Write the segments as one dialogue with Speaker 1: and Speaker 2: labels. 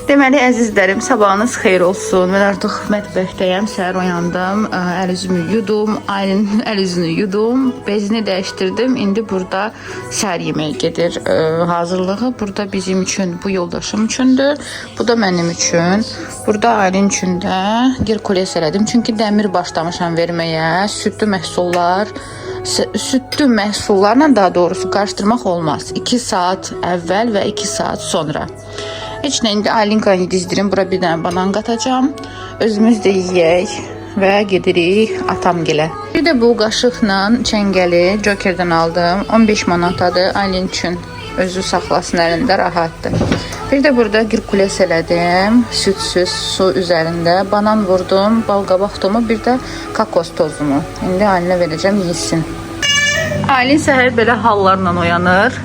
Speaker 1: Deməli, əzizlərim, sabahınız xeyir olsun. Mən artıq mətbəxdəyəm, səhər oyandım, əl üzümü yudum, Aylin əl üzünü yudum, bezini dəyişdirdim. İndi burada səhər yeməyi gedir hazırlığı. Burada bizim üçün, bu yoldaşım üçündür, bu da mənim üçün. Burada Aylin üçün də Herkules elədim. Çünki dəmir başlamışam verməyə, südlü məhsullarla daha doğrusu qarışdırmaq olmaz. 2 saat əvvəl və 2 saat sonra. Heç nə, indi Aylinkanı dizdirim, bura bir dənə banan qatacağım. Özümüz də yeyək və gedirik atamgilə. Bir də bu qaşıqla çəngəli Joker'dən aldım. 15 manatadır, Aylin üçün özü saxlasın əlində, rahatdır. Bir də burada Herkules elədim, südsüz su üzərində. Banan vurdum, bal qabaq tomu, bir də kakos tozunu. İndi Aylinə verəcəm, yesin. Aylin səhər belə hallarla oyanır.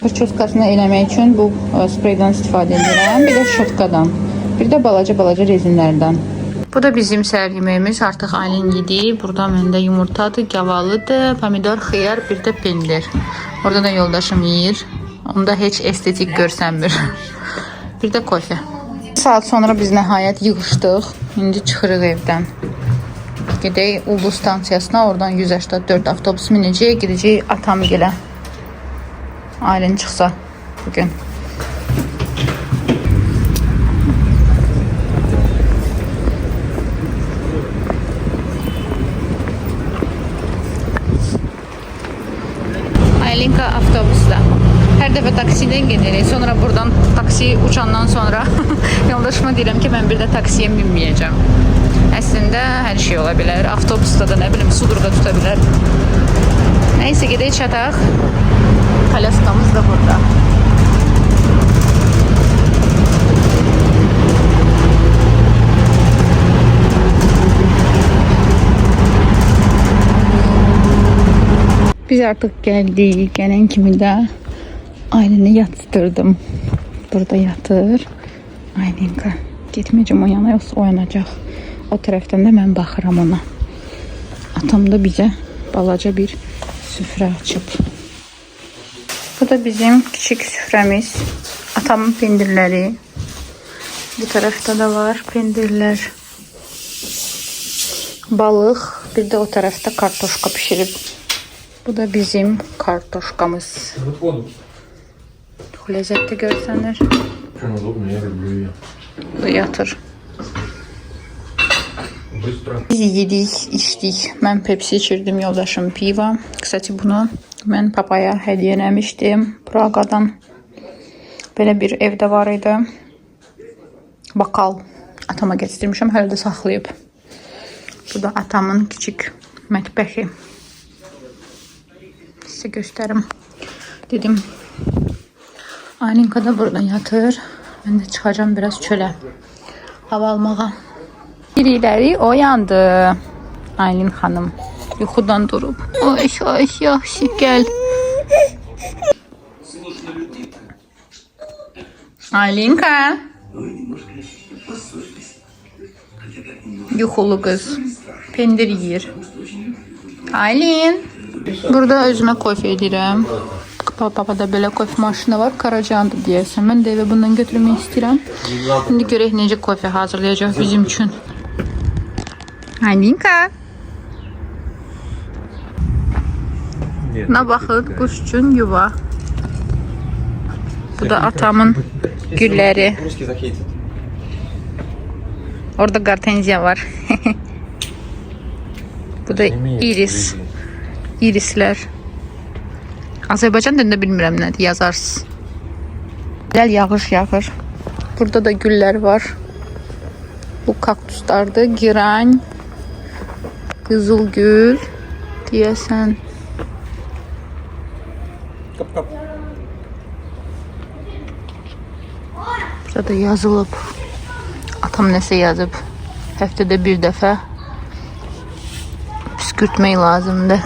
Speaker 1: Pırçoskasını eləmək üçün bu spreydən istifadə edirəm. Bir də şotkadan. Bir də balaca rezinlərdən. Bu da bizim səhər yeməyimiz. Artıq Aylin yedi. Burada məndə yumurtadır, gavalıdır, pomidor, xiyar, bir də pendir. Orada da yoldaşım yeyir. Onda heç estetik görsənmir. Bir də kofe. Bir saat sonra biz nəhayət yığışdıq. İndi çıxırıq evdən. Gedək Ulduz stansiyasına, oradan 184 avtobus minəcəyik, gedəcəyik atamgilə. Aylin çıxsa bugün. Aylinka avtobusda. Hər dəfə taksidən gedirik. Sonra buradan taksi uçandan sonra yoldaşıma deyirəm ki, mən bir də taksiyə minməyəcəm. Əslində hər şey ola bilər. Avtobusda da, nə bilim, sudurqa tuta bilər. Nəysə, gedək çataq. Kalaskamız da burada. Biz artıq gəldik. Gələn kimi də Aylin'i yatırdım. Burada yatır. Aylinka. Getməyəcəm o yana, yoxsa oyanacaq. O tərəfdən də mən baxıram ona. Atam da bizə balaca bir süfrə açıb. Bu da bizim kiçik süfrəmiz. Atamın pendirləri. Bu tərəfdə də var pendirlər. Balıq. Bir də o tərəfdə kartoşka pişirib. Bu da bizim kartoşkamız. Çok lezzetli görsənir. Bu da yatır. Biz yedik, içdik. Mən Pepsi içirdim, yoldaşım piva. Kısacası bunu mən papaya hədiyyə eləmişdim Praqadan. Belə bir evdə var idi. Bakal atama gətirmişəm, hələ də saxlayıb. Bu da atamın küçük mətbəxi. Sizə göstərim. Dedim, Aylinka da burada yatır. Mən də çıxacağım biraz çölə. Hava almağa. Biriləri oyandı. Aylin xanım yuxudan durub. Oy, yaxşı, gəl. Aylinka. Yuxulu qız. Pendir yeyir. Aylin. Burada özümə kofe edirəm. Papada belə kofe maşını var. Karacandır deyəsən. Mən də evə bundan götürmək istəyirəm. İndi görək necə kofe hazırlayacaq bizim üçün. Aylinka. Na baxın, quş üçün yuva. Bu da atamın gülləri. Orada gartenziya var. Bu da iris. İrislər. Azərbaycan dilində bilmirəm nədir, yazarsınız. Gəl, yağış yağır. Burada da güllər var. Bu kaktuslardır. Giran, qızıl gül deyəsən. Burada yazılıb. Atam nəsə yazıb. Həftədə bir dəfə püskürtmək lazımdır.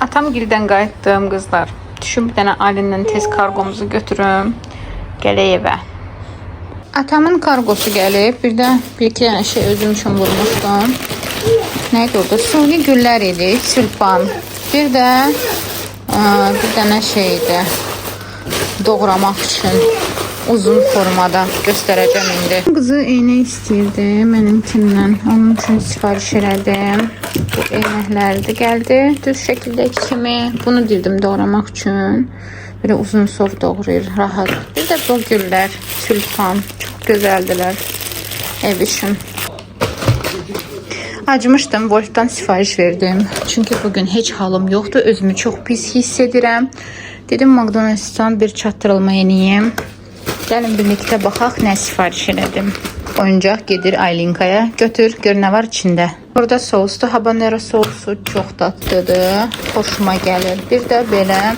Speaker 1: Atamgildən qayıtdım qızlar. Düşün bir dənə Aylinlə tez kargomuzu götürüm. Gələk evə. Atamın kargosu gəlib. Bir də bir-iki dənə şey özüm üçün vurmuşdum. Nəydi orada? Suni güllər idi. Sülpan. Bir də Bir dənə şeydir. Doğramaq üçün uzun formada göstərəcəm indi. Qızı eynə istəyirdi mənimkindən. Onun üçün sifariş elədim. Bu eynəkləri də gəldi. Düz şəkildəki kimi. Bunu dedim doğramaq üçün. Böyle uzun sov doğrayır, rahat. Bir də bu güllər, tülpan. Çox gözəldilər. Ev üçün. Acımışdım, Wolf'dan sifariş verdim. Çünkü bugün heç halım yoxdur. Özümü çox pis hiss edirəm. Dedim McDonald's'tan bir çatdırılma yeniyim. Gəlin birlikdə baxaq nə sifariş elədim. Oyuncaq gedir Aylinkaya. Götür, gör nə var içində. Burada soslu habanero sosu çox dadlıdır. Xoşuma gəlir. Bir də belə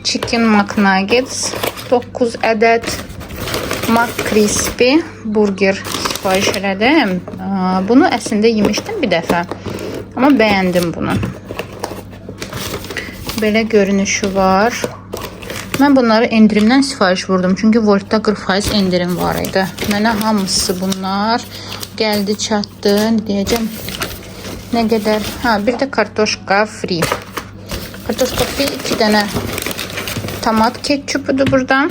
Speaker 1: Chicken McNuggets 9 ədəd McCrispy burger sipariş elədim. Bunu əslində yemişdim bir dəfə. Amma bəyəndim bunu. Belə görünüşü var. Mən bunları endirimdən sifariş vurdum. Çünki Wolt'da 40% endirim var idi. Mənə hamısı bunlar gəldi, çatdı. Deyəcəm nə qədər? Bir də kartoşka free. Kartoşka free 2 dənə tomat ketçupudur burada.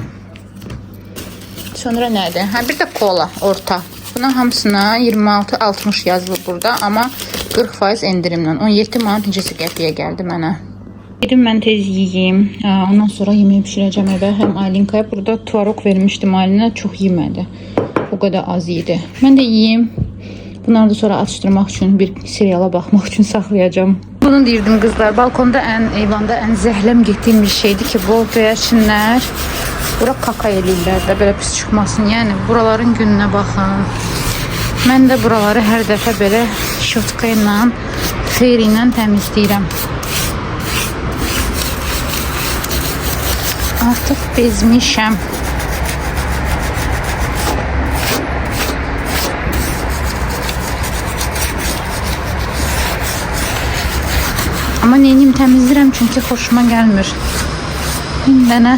Speaker 1: Sonra nədir? Bir də kola orta. Bunun hamısına 26-60 yazılır burada. Amma 40% endirimlə. 17 manat necəsə qəpiyə gəldi mənə. Dedim mən tez yiyeyim. Ondan sonra yemeği pişirəcəm evə. Həm Aylinkaya burada tvarok vermişdim. Aylinə çox yemədi. O qədər az yedi. Mən də yiyeyim. Bunları da sonra atıştırmaq üçün, bir seriala baxmaq üçün saxlayacağım. Bunu deyirdim qızlar. Balkonda eyvanda ən zəhləm getdiyim bir şeydi ki, bu göyərçinlər bura kaka eləyirlər də belə pis çıxmasın. Yəni buraların gününə baxın. Mən də buraları hər dəfə belə şotka ilə, feyri ilə təmizləyirəm. Artıq bezmişəm. Amma neyim təmizləyirəm çünki xoşuma gəlmir. Bir dənə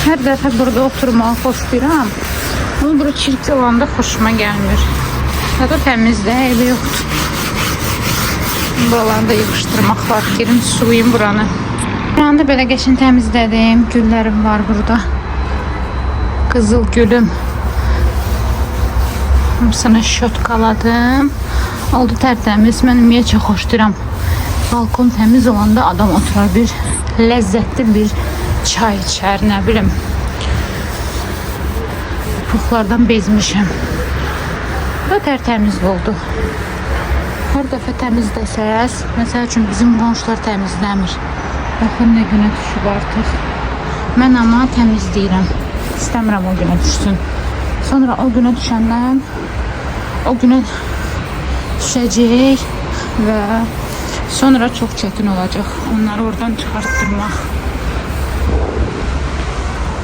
Speaker 1: hər dəfə burada oturmağı xoşlayıram. Ama bura çirkli olanda xoşuma gəlmir. Ya da təmizdə evi yoxdur. Buralarda yığışdırmaq var. Girim sulayım buranı. Buranı da belə qəşin təmizlədim. Güllərim var burada. Qızıl gülüm. Hamısını şotkaladım. Oldu tərtəmiz. Mən ümumiyyətlə çox xoşlayıram. Balkon təmiz olanda adam oturar, bir ləzzətli bir çay içər, nə bilim. Puxlardan bezmişəm. Bu tərtəmiz oldu. Hər dəfə təmizləsəz, məsəl üçün bizim qonşular təmizləmir. Baxın nə günə düşüb artıq. Mən amma təmizləyirəm. İstəmirəm o günə düşsün. Sonra o günə düşəndən o günə düşəcək və sonra çox çətin olacaq onları oradan çıxartdırmaq.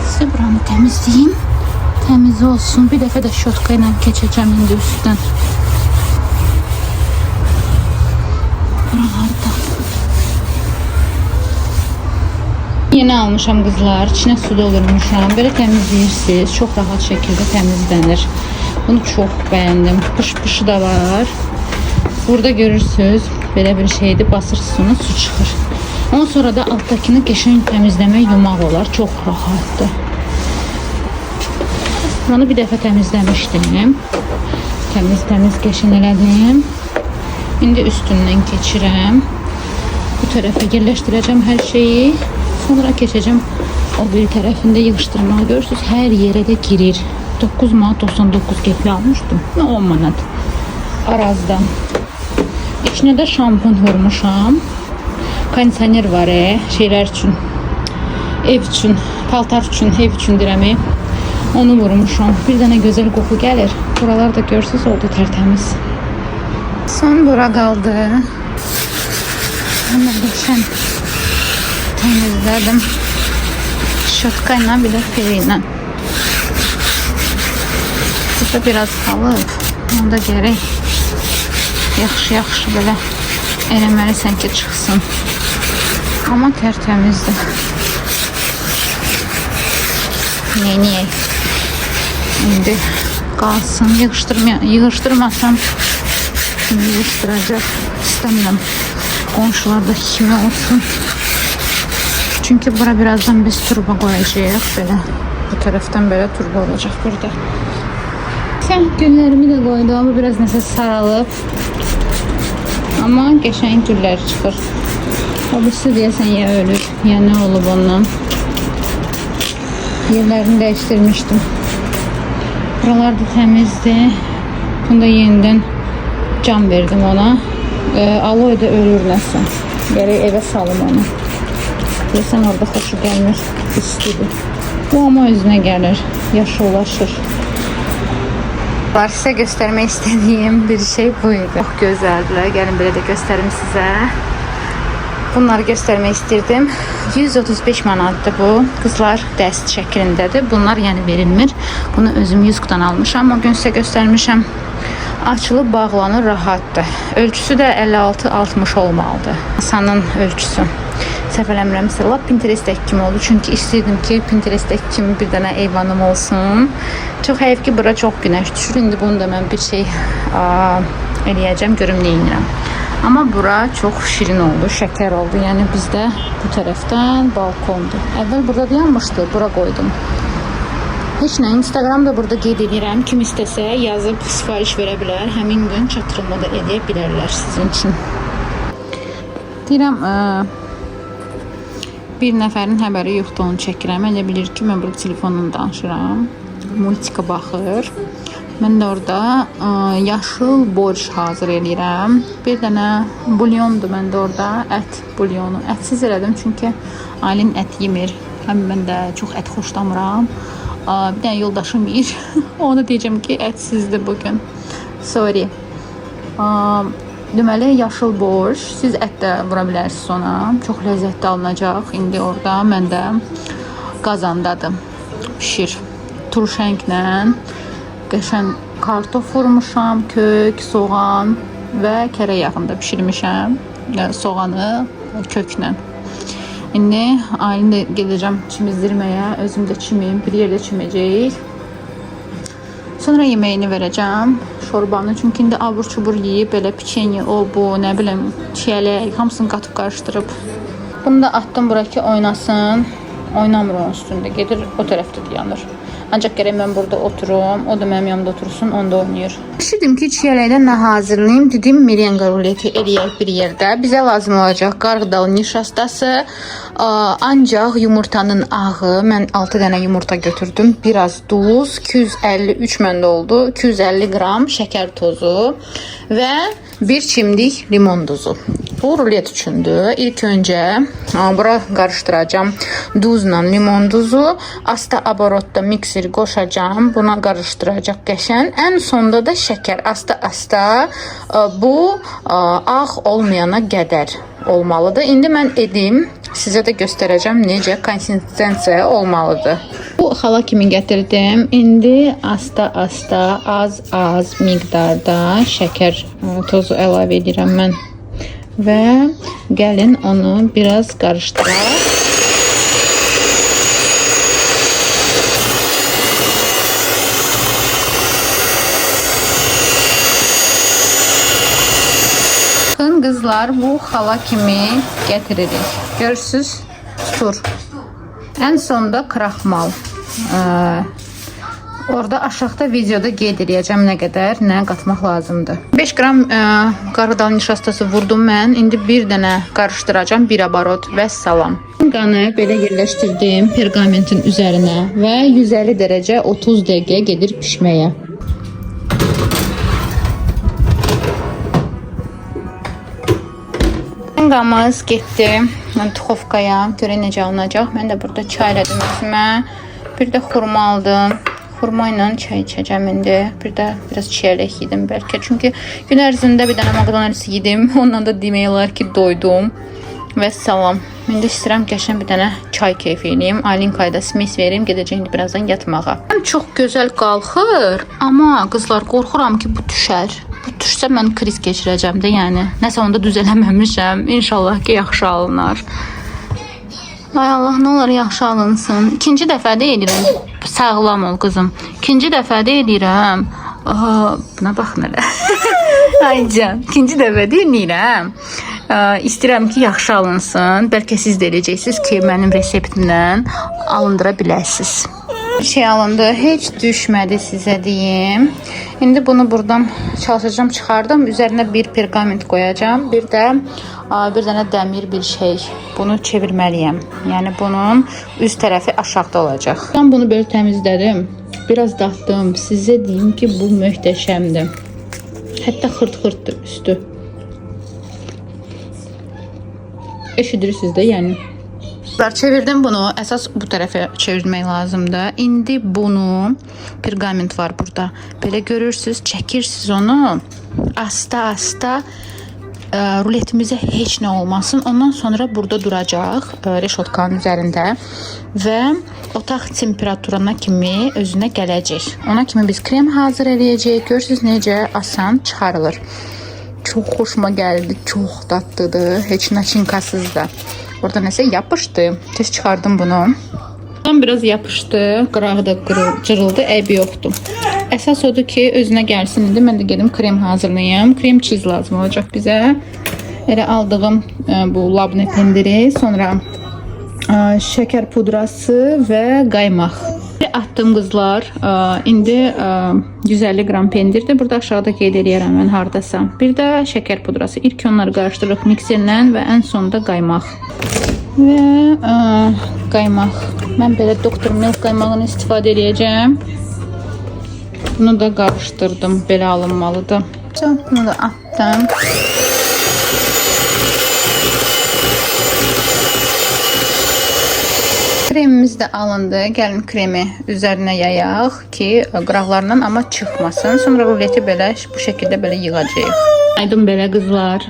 Speaker 1: Size buranı təmizləyim. Təmiz olsun. Bir dəfə də şotka ilə keçəcəm indi üstdən. Buralarda. Yeni almışam qızlar. İçinə su doldurmuşam. Belə təmizləyirsiniz. Çox rahat şəkildə təmizlənir. Bunu çox bəyəndim. Pış-pışı da var. Burada görürsünüz. Belə bir şeydir. Basırsınız, su çıxır. Ondan sonra da alttakini qəşəng təmizləmək yumaq olar. Çox rahatdır. Bunu bir dəfə təmizləmişdim. Təmiz qəşəng elədim. İndi üstündən keçirəm. Bu tərəfə yerləşdirəcəm hər şeyi. Sonra keçəcəm o bir tərəfində yığışdırmağı. Görürsünüz, hər yerə də girir. 9 manat 99 qəpik almışdım. 10 manat. Arazdan. İçinə də şampun vurmuşam. Kondisioner var şeylər üçün. Ev üçün, paltar üçün, ev üçün dirəmi. Onu vurmuşam. Bir dənə gözəl qoxu gəlir. Buralar da görürsünüz, oldu tərtəmiz. Son bura qaldı. Onu geçen temizledim. Şotkayla bir de feriyle. Burada biraz qalıb. Onda gerek yaxşı belə eləməlisən ki çıxsın. Amma tərtəmizdir. Neyək? İndi qalsın. Yığışdırmasam yığışdıracaq. İstəmirəm. Qonşular da kimi olsun. Çünkü bura birazdan biz turba koyacağıq. Belə bu tərəfdən belə turba olacaq burada. Güllərimi də qoydum. Bu biraz nəsə saralıb. Amma qəşəng güllər çıxır. Obisi deyəsən ya ölür, ya nə olub ondan. Yerlərini dəyişdirmişdim. Buralar da təmizdir. Bunda yenidən cam verdim ona. Aloe da ölür nəsə. Gərək evə salım onu. Deyəsən orada xoşu gəlmir, istidir. Bu ama özünə gəlir, yaşıllaşır. Sizə göstərmək istədiyim bir şey buydu. Çox gözəldirlər. Gəlin belə də göstərim sizə. Bunları göstərmək istirdim. 135 manatdır bu. Qızlar dəst şəklindədir. Bunlar yəni verilmir. Bunu özüm 100-dan almışam. O gün sizə göstərmişəm. Açılıb bağlanır, rahatdır. Ölçüsü də 56-60 olmalıdır. Masanın ölçüsü. Səhv eləmirəmsə, lap Pinterestdəki kimi oldu. Çünki istəyirdim ki, Pinterestdəki kimi bir dənə eyvanım olsun. Çox həyif ki, bura çox günəş düşür. İndi bunu da mən bir şey eləyəcəm, görüm nə edirəm. Amma bura çox şirin oldu, şəkər oldu. Yəni bizdə bu tərəfdən balkondur. Əvvəl burada dayanmışdı, bura qoydum. Heç nə, Instagramda burada qeyd edirəm. Kim istəsə yazıb sifariş verə bilər. Həmin gün çatdırılma da edə bilərlər sizin üçün. Deyirəm, bir nəfərin xəbəri yoxdur, onu çəkirəm. Elə bilir ki, mən burada telefonla danışıram. Multika baxır. Mən də orada yaşıl borş hazır edirəm. Bir dənə bulyondur məndə orada, ət bulyonu. Ətsiz elədim çünki Aylin ət yemir. Həm mən də çox ət xoşlamıram. Bir dənə yoldaşım yeyir. Ona deyəcəm ki, ətsizdir bugün. Sorry. Deməli, yaşıl borş. Siz ət də vura bilərsiniz ona. Çox ləzzətli alınacaq. İndi orada məndə qazandadır. Pişir. Turşənglə qəşəng kartof vurmuşam, kök, soğan və kərə yağında bişirmişəm. Soğanı köklə. İndi Aylin də gedəcəm çimizdirməyə. Özüm də çimiyim. Bir yerdə çiməcəyik. Sonra yeməyini verəcəm. Şorbanı. Çünki indi abur çubur yeyib, belə piçenye, o bu, nə bilim, çiyələk, hamısını qatıb qarışdırıb. Bunu da atdım bura ki, oynasın. Oynamır onun üstündə. Gedir o tərəfdə dayanır. Ancaq gərək mən burada oturum. O da mənim yanımda otursun, onda oynayır. Düşündüm ki, çiyələkdən nə hazırlayayım. Dedim, merenga ruleti eləyək bir yerdə. Bizə lazım olacaq qarğıdalı nişastası. Ancaq yumurtanın ağı. Mən 6 dənə yumurta götürdüm. Biraz duz, 253 məndə oldu. 250 qram şəkər tozu və bir çimdik limon duzu. Bu rulet üçündür. İlk öncə bura qarışdıracağım duzla limon duzu. Asta abarotda mikser qoşacağım. Buna qarışdıracaq qəşən. Ən sonda da şəkər. Asta bu ağ olmayana qədər olmalıdır. İndi mən edim. Sizə də göstərəcəm necə konsistensiya olmalıdır. Bu xala kimi gətirdim. İndi asta az miqdarda şəkər tozu əlavə edirəm mən. Və gəlin onu biraz qarışdıraq. Qızlar, bu xala kimi gətiririk. Görürsünüz, tutur. Ən sonda kraxmal. Orada aşağıda videoda qeyd edəcəm nə qədər, nə qatmaq lazımdır. 5 qram qarğıdalı nişastası vurdum mən. İndi bir dənə qarışdıracağım, bir abarot və salam. Qanı belə yerləşdirdim pergamentin üzərinə və 150 dərəcə 30 dəqiqə gedir pişməyə. Qamız getdi tuxovkaya, görək necə alınacaq. Mən də burada çay elədim özümə. Bir də xurma aldım. Xurma ilə çay içəcəm indi. Bir də biraz çiyələk yedim bəlkə. Çünki gün ərzində bir dənə McDonald's yedim. Ondan da demək olar ki, doydum. Və salam. İndi istəyirəm qəşən bir dənə çay keyf eləyim. Aylinkaya da smis verim. Gedəcək indi birazdan yatmağa. Çox gözəl qalxır. Amma qızlar, qorxuram ki, bu düşər. Bu düşsə mən kriz keçirəcəm də, yəni. Nəsə onda düz eləməmişəm. İnşallah ki, yaxşı alınar. Ay Allah, nə olar yaxşı alınsın. İkinci dəfədə edirəm. Sağlam ol qızım. İkinci dəfədə edirəm. Buna baxın elə. Ay can, ikinci dəfədə edirəm. İstəyirəm ki, yaxşı alınsın. Bəlkə siz də eləyəcəksiniz ki, mənim reseptimdən alındıra bilərsiniz. Bir şey alındı, heç düşmədi sizə deyim. İndi bunu buradan çalışacağım çıxardım. Üzərinə bir pergament qoyacağım. Bir dənə dəmir bir şey. Bunu çevirməliyəm. Yəni bunun üst tərəfi aşağıda olacaq. Ben bunu böyle təmizlədim. Biraz dağıtdım. Sizə deyim ki, bu möhtəşəmdir. Hətta xırt-xırtdır üstü. Eşidirsiniz də yəni. Çevirdim bunu. Əsas bu tərəfə çevirmək lazımdır. İndi bunu pergament var burada. Belə görürsüz, çəkirsiniz onu. Asta-asta ruletimizə heç nə olmasın. Ondan sonra burada duracaq reşotkanın üzərində və otaq temperaturuna kimi özünə gələcək. Ona kimi biz krem hazır eləyəcəyik. Görürsüz necə asan çıxarılır. Çox xoşuma gəldi. Çox dadlıdır. Heç naçinkasız da. Orada nəsə yapışdı. Tez çıxardım bunu. Biraz yapışdı. Qırağı da cırıldı. Eybi yoxdur. Əsas odur ki, özünə gəlsin. İndi mən də gedim krem hazırlayayım. Krem cheese lazım olacaq bizə. Elə aldığım bu labne pendiri, sonra şəkər pudrası və qaymaq. Atdım qızlar. İndi 150 qram pendirdir. Burada aşağıda qeyd edirəm mən hardasa. Bir də şəkər pudrası. İlk onları qarışdırırıq mikserlə və ən sonda qaymaq. Və qaymaq. Mən belə Dr. Milk qaymağını istifadə edəcəm. Bunu da qarışdırdım. Belə alınmalıdır. Bunu da attım. Kremimiz də alındı. Gəlin kremi üzərinə yayaq ki, qıraqlarından amma çıxmasın. Sonra ruleti belə bu şəkildə belə yığacağıq. Aydın belə qızlar.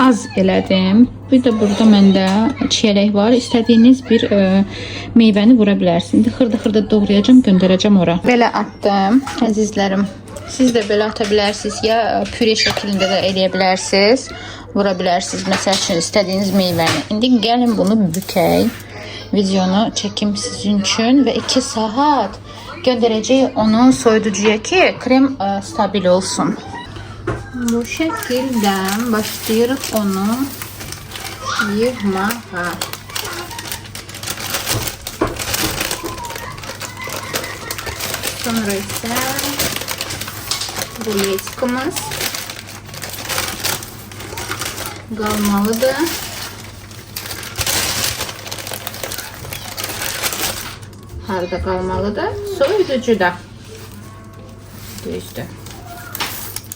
Speaker 1: Az elədim. Bir də burada məndə çiyələk var. İstədiyiniz bir meyvəni vura bilərsiniz. Xırda-xırda doğrayacağım, göndərəcəm ora. Belə attım, əzizlərim. Siz də belə ata bilərsiniz, ya püre şəklində də eləyə bilərsiniz. Vura bilərsiniz, məsəl üçün istədiyiniz meyvəni. İndi gəlin bunu bükək. Videonu çəkim sizin üçün və 2 saat göndərəcəyik onu soyuducuya ki, krem stabil olsun. Bu şəkildə başlayırıq onu yığmağa. Sonra isə ruletikimiz qalmalıdır. Harda qalmalıdır? Soyuducuda. Düzdür.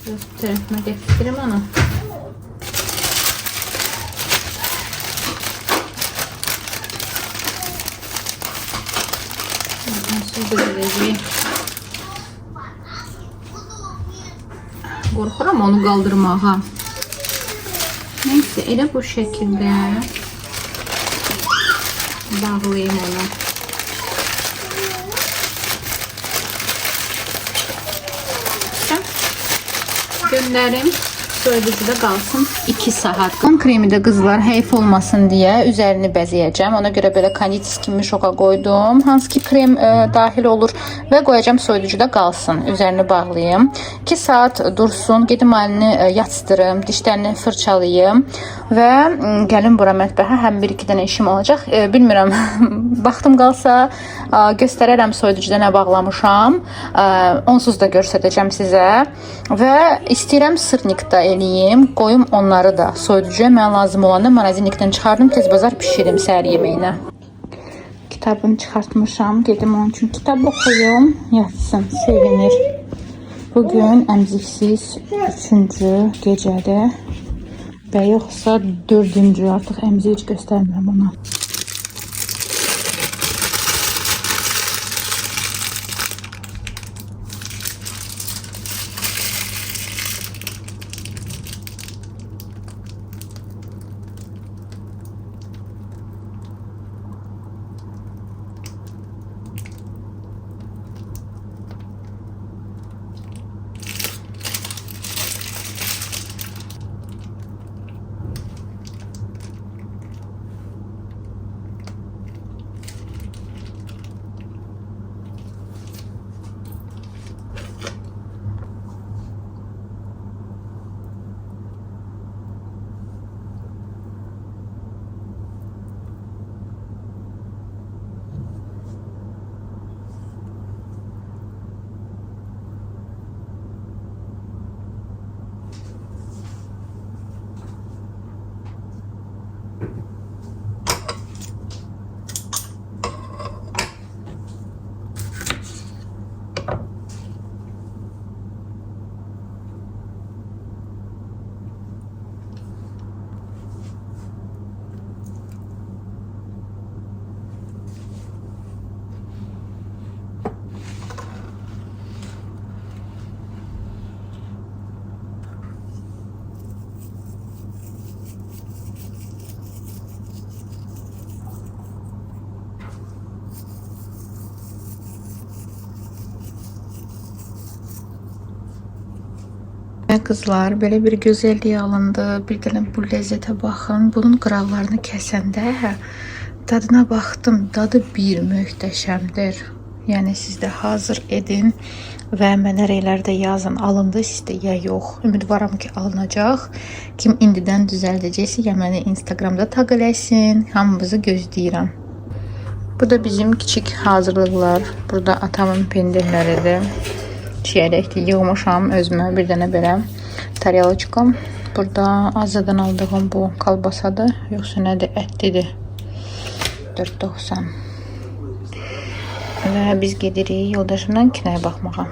Speaker 1: Biraz bu tərəfimə gətirdim onu. Siz də görəcəyik. Qorxuram onu qaldırmağa. Neyse, elə bu şəkildə bağlayayım onu. Göndərim. Soyuducuda qalsın 2 saat. Kremi də qızlar heyf olmasın deyə üzərini bəzəyəcəm. Ona görə belə kondits kimi şoka qoydum. Hansı ki krem dahil olur və qoyacağım soyuducuda qalsın. Üzərini bağlayayım. 2 saat dursun. Gedim əlini yatsdırım, dişlərini fırçalayım və gəlim bura mətbəxə. Həm 1-2 dənə işim olacaq. Bilmirəm. Vaxtım qalsa göstərərəm soyuducuda nə bağlamışam. Onsuz da göstərəcəm sizə və istəyirəm sırnik da eləyim, qoyum onları da soyuducuya. Mən lazım olanda marazinlikdən çıxardım, tez bazar pişirim səhər yeməyinə. Kitabını çıxartmışam, gedim onun üçün kitab oxuyum, yatsın, sevinir. Bugün əmziksiz 3-cü gecədə və yoxsa 4-cü, artıq əmzi heç göstərmirəm ona. Nə qızlar, belə bir gözəlliyə alındı. Bir dənə bu ləzzətə baxın. Bunun qıraqlarını kəsəndə dadına baxdım. Dadı bir möhtəşəmdir. Yəni siz də hazır edin və mənə rəylərdə yazın. Alındı sizdə ya yox. Ümidvaram ki, alınacaq. Kim indidən düzəldəcəksə, ya məni Instagramda taq eləsin. Hamınızı gözləyirəm. Bu da bizim kiçik hazırlıqlar. Burada atamın pendirləridir. Çiyərəkli yığmışam özümə bir dənə belə taryaloçkam. Burada Azadan aldığım bu kalbasadır. Yoxsa nədir? Ətlidir. 4.90. Və biz gedirik yoldaşımdan kinəyə baxmağa.